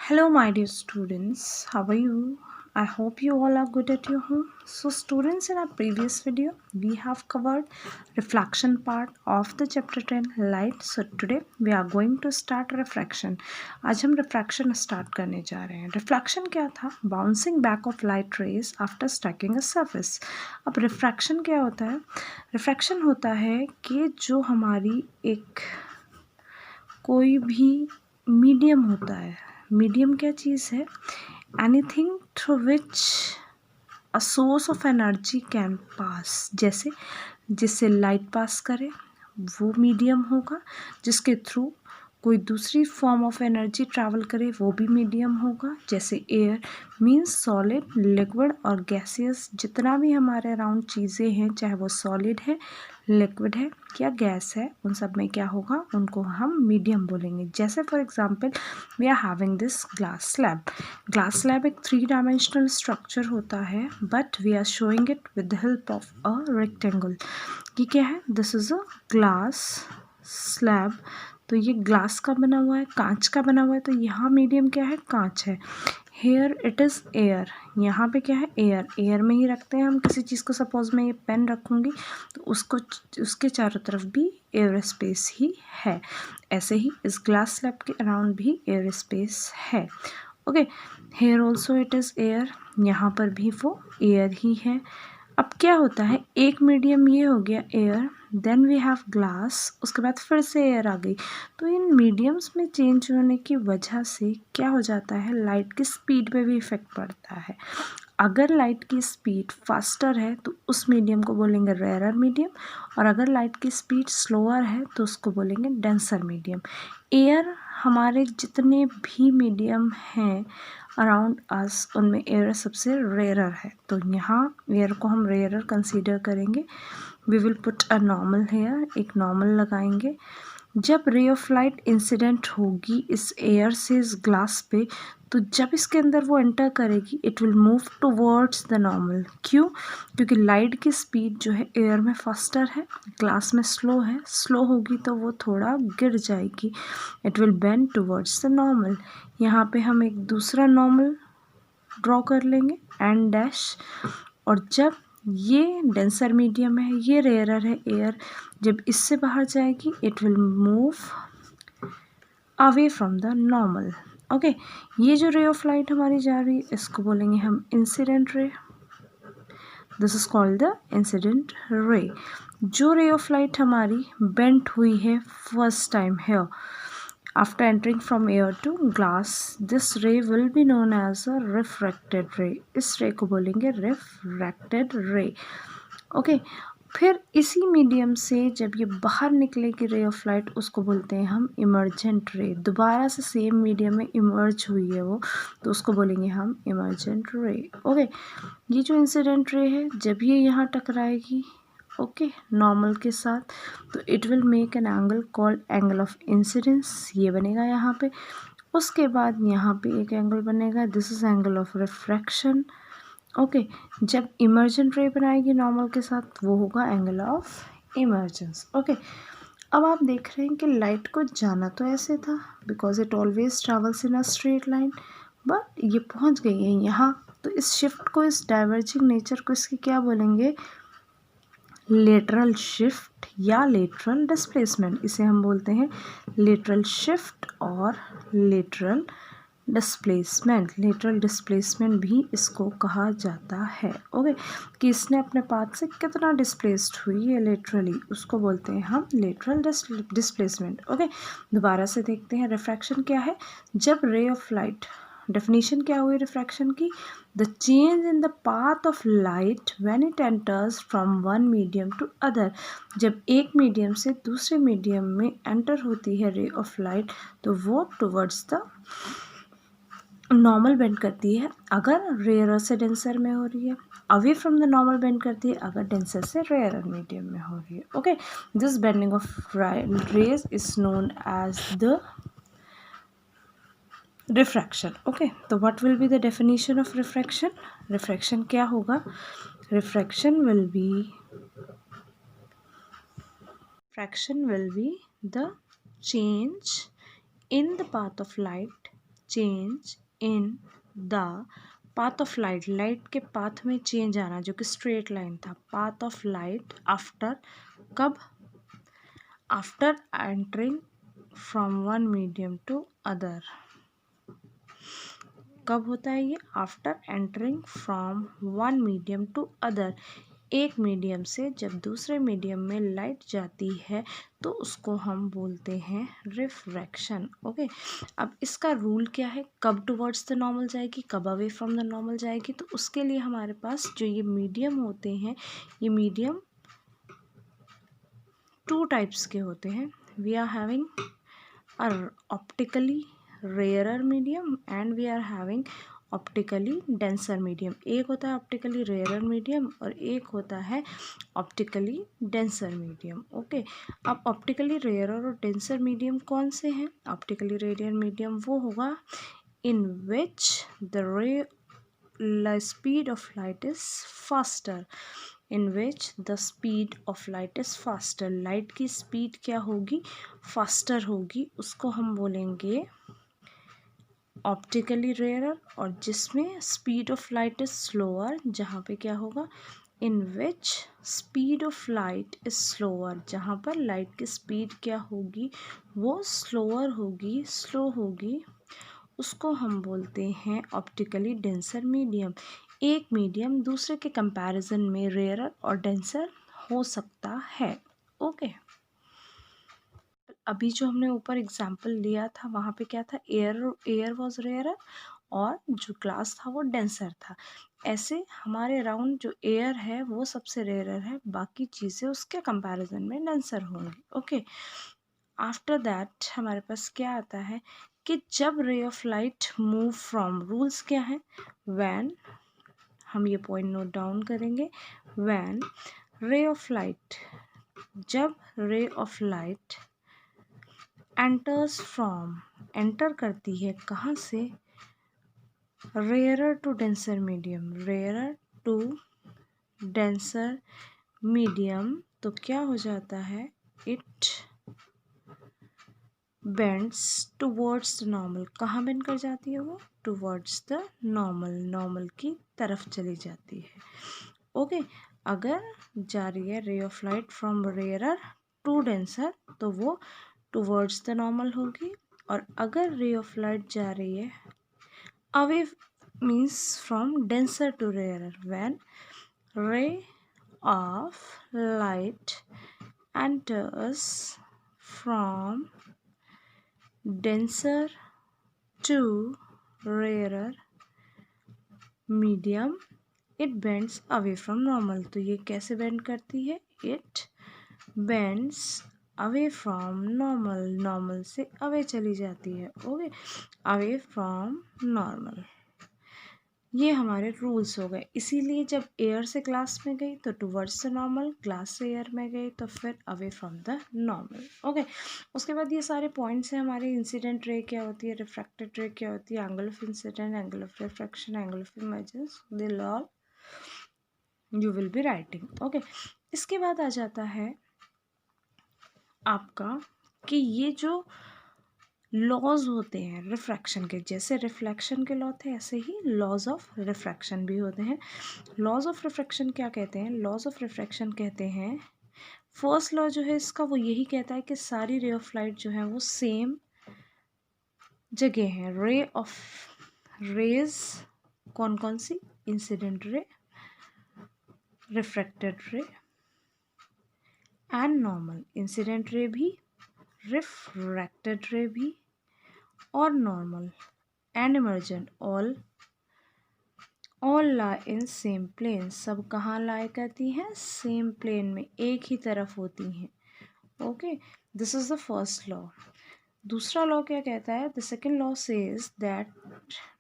Hello, my dear students. How are you? I hope you all are good at your home. So, students, in our previous video, we have covered reflection part of the chapter 10 light. So, today we are going to start refraction. आज हम refraction start करने जा रहे हैं. Reflection क्या था? Bouncing back of light rays after striking a surface. अब refraction क्या होता है? Refraction होता है कि जो हमारी एक कोई भी मीडियम होता है. मीडियम क्या चीज़ है? Anything through which a source of energy can pass. जैसे जिससे लाइट पास करे वो मीडियम होगा, जिसके थ्रू कोई दूसरी फॉर्म ऑफ एनर्जी ट्रैवल करे वो भी मीडियम होगा. जैसे एयर मीन्स सॉलिड, लिक्विड और गैसियस. जितना भी हमारे अराउंड चीज़ें हैं, चाहे वो सॉलिड है, लिक्विड है या गैस है, उन सब में क्या होगा, उनको हम मीडियम बोलेंगे. जैसे for example we are having this glass slab. Glass slab एक 3 डायमेंशनल स्ट्रक्चर होता है, but we are showing it with the help of a rectangle. ये क्या है? This is a glass slab. तो ये ग्लास का बना हुआ है, कांच का बना हुआ है. तो यहाँ मीडियम क्या है? कांच है. Here it is air. यहाँ पे क्या है? एयर. एयर में ही रखते हैं हम किसी चीज़ को. सपोज मैं ये पेन रखूँगी तो उसको उसके चारों तरफ भी एयर स्पेस ही है. ऐसे ही इस ग्लास स्लैब के अराउंड भी एयर स्पेस है. Okay, here also it is air. यहाँ पर भी वो एयर ही है. अब क्या होता है, एक मीडियम ये हो गया air, then we have glass, उसके बाद फिर से एयर आ गई. तो इन मीडियम्स में चेंज होने की वजह से क्या हो जाता है, लाइट की स्पीड पे भी इफ़ेक्ट पड़ता है. अगर लाइट की स्पीड फास्टर है तो उस मीडियम को बोलेंगे रेयर मीडियम, और अगर लाइट की स्पीड स्लोअर है तो उसको बोलेंगे डेंसर मीडियम. एयर, हमारे जितने भी मीडियम हैं अराउंड अस, उनमें एयर सबसे रेयरर है. तो यहाँ एयर को हम रेयरर कंसीडर करेंगे. We will put a normal here. एक नॉर्मल लगाएंगे. जब रे ऑफ लाइट इंसिडेंट होगी इस एयर से इस ग्लास पे, तो जब इसके अंदर वो एंटर करेगी it will move towards the normal. क्यों? क्योंकि लाइट की स्पीड जो है एयर में फास्टर है, ग्लास में स्लो है. स्लो होगी तो वो थोड़ा गिर जाएगी. It will bend towards the normal. यहाँ पे हम एक दूसरा नॉर्मल ड्रॉ कर लेंगे, एंड डैश. और जब ये डेंसर मीडियम है, ये रेयरर है एयर, जब इससे बाहर जाएगी it will move away from the normal. Okay, ये जो रे ऑफ लाइट हमारी जा रही है इसको बोलेंगे हम incident ray. This is called the incident ray. जो रे ऑफ लाइट हमारी बेंट हुई है first time here after entering from air to glass, this ray will be known as a refracted ray. इस रे को बोलेंगे refracted ray. ओके, फिर इसी मीडियम से जब ये बाहर निकलेगी रे ऑफ लाइट, उसको बोलते हैं हम इमर्जेंट रे. दोबारा से सेम मीडियम में इमर्ज हुई है वो, तो उसको बोलेंगे हम इमर्जेंट रे. ओके, ये जो इंसिडेंट रे है जब ये यहाँ टकराएगी ओके नॉर्मल के साथ, तो it will make an angle called angle of incidence. ये बनेगा यहाँ पे. उसके बाद यहाँ पे एक एंगल बनेगा, this is angle of refraction. Okay, जब इमर्जेंट रे बनाएगी नॉर्मल के साथ वो होगा एंगल ऑफ इमर्जेंस. ओके, अब आप देख रहे हैं कि लाइट को जाना तो ऐसे था because it always travels in a straight line, but ये पहुँच गई है यहाँ. तो इस शिफ्ट को, इस डाइवर्जिंग नेचर को, इसकी क्या बोलेंगे, लेटरल शिफ्ट या लेटरल डिस्प्लेसमेंट. इसे हम बोलते हैं लेटरल शिफ्ट और लेटरल डिस्प्लेसमेंट. लेटरल डिस्प्लेसमेंट भी इसको कहा जाता है. ओके, कि इसने अपने पाथ से कितना डिस्प्लेस्ड हुई है लेटरली, उसको बोलते हैं हम लेटरल डिस्प्लेसमेंट. ओके, दोबारा से देखते हैं रिफ्रैक्शन क्या है. जब रे ऑफ लाइट, डेफिनेशन क्या हुई रिफ्रैक्शन की, the change in the path of light when it enters from one medium to other. जब एक मीडियम से दूसरे मीडियम में एंटर होती है रे ऑफ लाइट, तो वो टुवर्ड्स द नॉर्मल बेंड करती है अगर रेयर से डेंसर में हो रही है. Away from the normal bend करती है अगर डेंसर से रेयर मीडियम में हो रही है. Okay, this bending of rays is known as the refraction. Okay, तो what will be the definition of refraction. Refraction क्या होगा, refraction will be the change in the path of light change in the path of light, light के path में change आना, जो कि straight line था, path of light after, कब, after entering from one medium to other. कब होता है ये? After entering from one medium to other, एक मीडियम से जब दूसरे मीडियम में लाइट जाती है तो उसको हम बोलते हैं रिफ्रैक्शन। ओके, अब इसका रूल क्या है, कब टुवर्ड्स द नॉर्मल जाएगी, कब अवे फ्रॉम द नॉर्मल जाएगी? तो उसके लिए हमारे पास जो ये मीडियम होते हैं, ये मीडियम टू टाइप्स के होते हैं। We are having a optically rarer medium and we are having optically denser medium. एक होता है ऑप्टिकली रेयरर मीडियम और एक होता है ऑप्टिकली डेंसर मीडियम। ओके, अब ऑप्टिकली रेयरर और डेंसर मीडियम कौन से हैं? ऑप्टिकली रेडियर मीडियम वो होगा in which the speed of light is faster, in which the speed of light is faster, light की स्पीड क्या होगी? फास्टर होगी, उसको हम बोलेंगे ऑप्टिकली रेयरर। और जिसमें speed of light is slower, जहाँ पे क्या होगा? In which speed of light is slower, जहाँ पर लाइट की स्पीड क्या होगी? वो स्लोअर होगी, स्लो होगी, उसको हम बोलते हैं ऑप्टिकली डेंसर मीडियम। एक मीडियम दूसरे के कंपैरिजन में रेयरर और डेंसर हो सकता है। ओके, अभी जो हमने ऊपर एग्जाम्पल लिया था वहाँ पे क्या था? एयर वॉज रेयरर और जो ग्लास था वो डेंसर था। ऐसे हमारे अराउंड जो एयर है वो सबसे रेयरर है, बाकी चीज़ें उसके कंपैरिजन में डेंसर होंगी। ओके, आफ्टर दैट हमारे पास क्या आता है कि जब ray of light move from, rules क्या है? व्हेन, हम ये पॉइंट नोट डाउन करेंगे, व्हेन रे ऑफ लाइट, जब ray of light enters from, enter करती है कहाँ से? Rarer to denser medium, rarer to denser medium, तो क्या हो जाता है? It bends towards the normal, कहाँ बेंड कर जाती है वो? टुवर्ड्स द नॉर्मल, नॉर्मल की तरफ चली जाती है। ओके, अगर जा रही है ray of light from rarer to denser तो वो टुवर्ड्स द नॉर्मल होगी, और अगर रे ऑफ लाइट जा रही है away, means from denser to rarer, when ray of light enters from denser to rarer medium it bends away from normal। तो ये कैसे बेंड करती है? it bends away from normal, normal से अवे चली जाती है। ओके, away from normal, ये हमारे रूल्स हो गए। इसीलिए जब एयर से ग्लास में गई तो टुवर्ड्स द नॉर्मल, ग्लास से एयर में गई तो फिर away from the normal. Okay, उसके बाद ये सारे पॉइंट्स हैं हमारे। इंसिडेंट रे क्या होती है, रिफ्रैक्टेड रे क्या होती है, angle of incident, angle of refraction, angle of images, till all you will be writing. Okay, इसके बाद आ जाता है आपका कि ये जो लॉज होते हैं रिफ्रैक्शन के, जैसे रिफ्लेक्शन के लॉ थे ऐसे ही लॉज ऑफ रिफ्रैक्शन भी होते हैं। लॉज ऑफ रिफ्रैक्शन क्या कहते हैं? लॉज ऑफ रिफ्रैक्शन कहते हैं, फर्स्ट लॉ जो है इसका वो यही कहता है कि सारी रे ऑफ लाइट जो है वो सेम जगह है। रे ऑफ रेज कौन कौन सी? Incident ray, refracted ray and normal. Incident ray भी, रिफ्रैक्टेड रे भी और normal and emergent, all lie in same plane. सब कहाँ लाई करती हैं? सेम प्लेन में, एक ही तरफ होती हैं। Okay, this is the first law. दूसरा लॉ क्या कहता है? The second law says that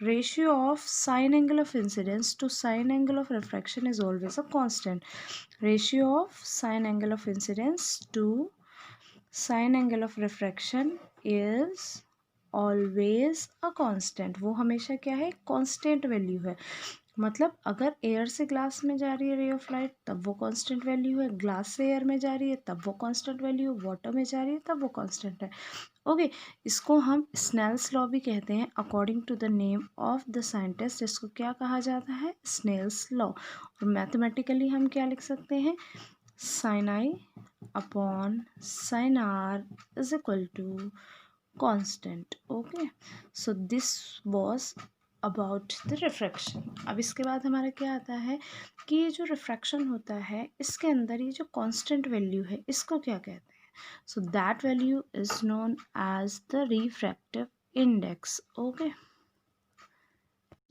ratio of sine angle of incidence to sine angle of refraction is always a constant. Ratio of sine angle of incidence to sine angle of refraction is always a constant, वो हमेशा क्या है? Constant value है। मतलब अगर air से glass में जा रही है रे ऑफ लाइट तब वो कांस्टेंट वैल्यू है, ग्लास से एयर में जा रही है तब वो कांस्टेंट वैल्यू, वाटर में जा रही है तब वो कांस्टेंट है। ओके, इसको हम स्नेल्स लॉ भी कहते हैं। According to the name of the scientist इसको क्या कहा जाता है? Snell's law. और मैथमेटिकली हम क्या लिख सकते हैं? sin I upon sin R is equal to constant. Okay, so this was about the refraction. अब इसके बाद हमारा क्या आता है कि ये जो रिफ्रैक्शन होता है इसके अंदर ये जो कांस्टेंट वैल्यू है इसको क्या कहते हैं? So that value is known as the refractive index. Okay.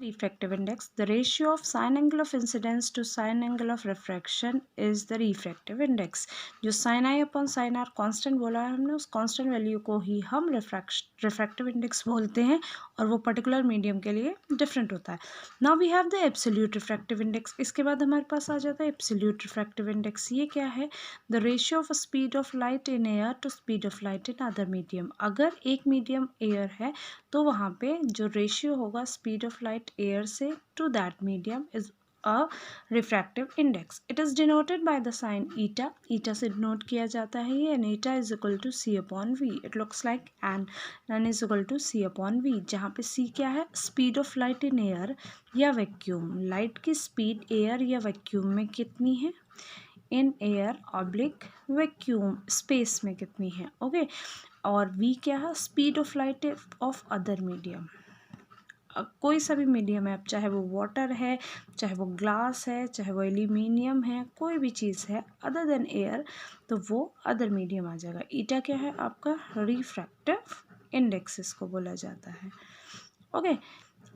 Refractive index, the ratio of sine angle of incidence to sine angle of refraction is the refractive index. जो sin I upon sin R constant बोला है हमने, उस constant value को ही हम refractive index बोलते हैं और वो पर्टिकुलर मीडियम के लिए डिफरेंट होता है. Now we have the absolute refractive index. इसके बाद हमारे पास आ जाता है एब्सोल्यूट रिफ्रैक्टिव इंडेक्स. ये क्या है? The ratio of speed of light in air to speed of light in other medium. अगर एक मीडियम एयर है तो वहाँ पे जो रेशियो होगा स्पीड ऑफ लाइट एयर से to that medium is a refractive index. It is denoted by the sign ईटा. ईटा से डिनोट किया जाता है ये, and eta is equal to C upon we. It looks like an is equal to C upon we, जहाँ पे सी क्या है? Speed of light in air या वैक्यूम. लाइट की स्पीड एयर या वैक्यूम में कितनी है? In air oblique vacuum space में कितनी है? ओके, और वी क्या है? Speed of light of other medium. कोई सा भी मीडियम है, चाहे वो वाटर है, चाहे वो ग्लास है, चाहे वो एल्यूमिनियम है, कोई भी चीज़ है अदर देन एयर, तो वो अदर मीडियम आ जाएगा. ईटा क्या है? आपका रिफ्रैक्टिव इंडेक्स इसको बोला जाता है. ओके,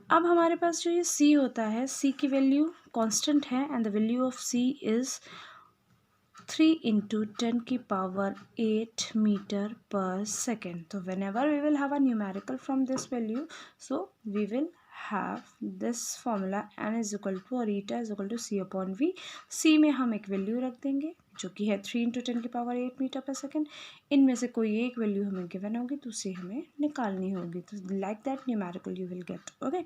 अब हमारे पास जो ये सी होता है, सी की वैल्यू कांस्टेंट है and the value of C is 3 into 10 की power 8 meter per second. So whenever we will have a numerical from this value, so we will have this formula n is equal to और eta is equal to c upon v. c में हम एक value रख देंगे जो कि है 3 into 10 की पावर 8 मीटर पर सेकेंड. इनमें से कोई एक वैल्यू हमें गिवन होगी तो उसे हमें निकालनी होगी. तो like that numerical you will get. Okay,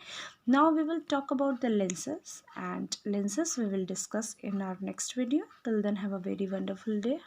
now we will talk about the lenses, and lenses we will discuss in our next video. Till then, have a very wonderful day.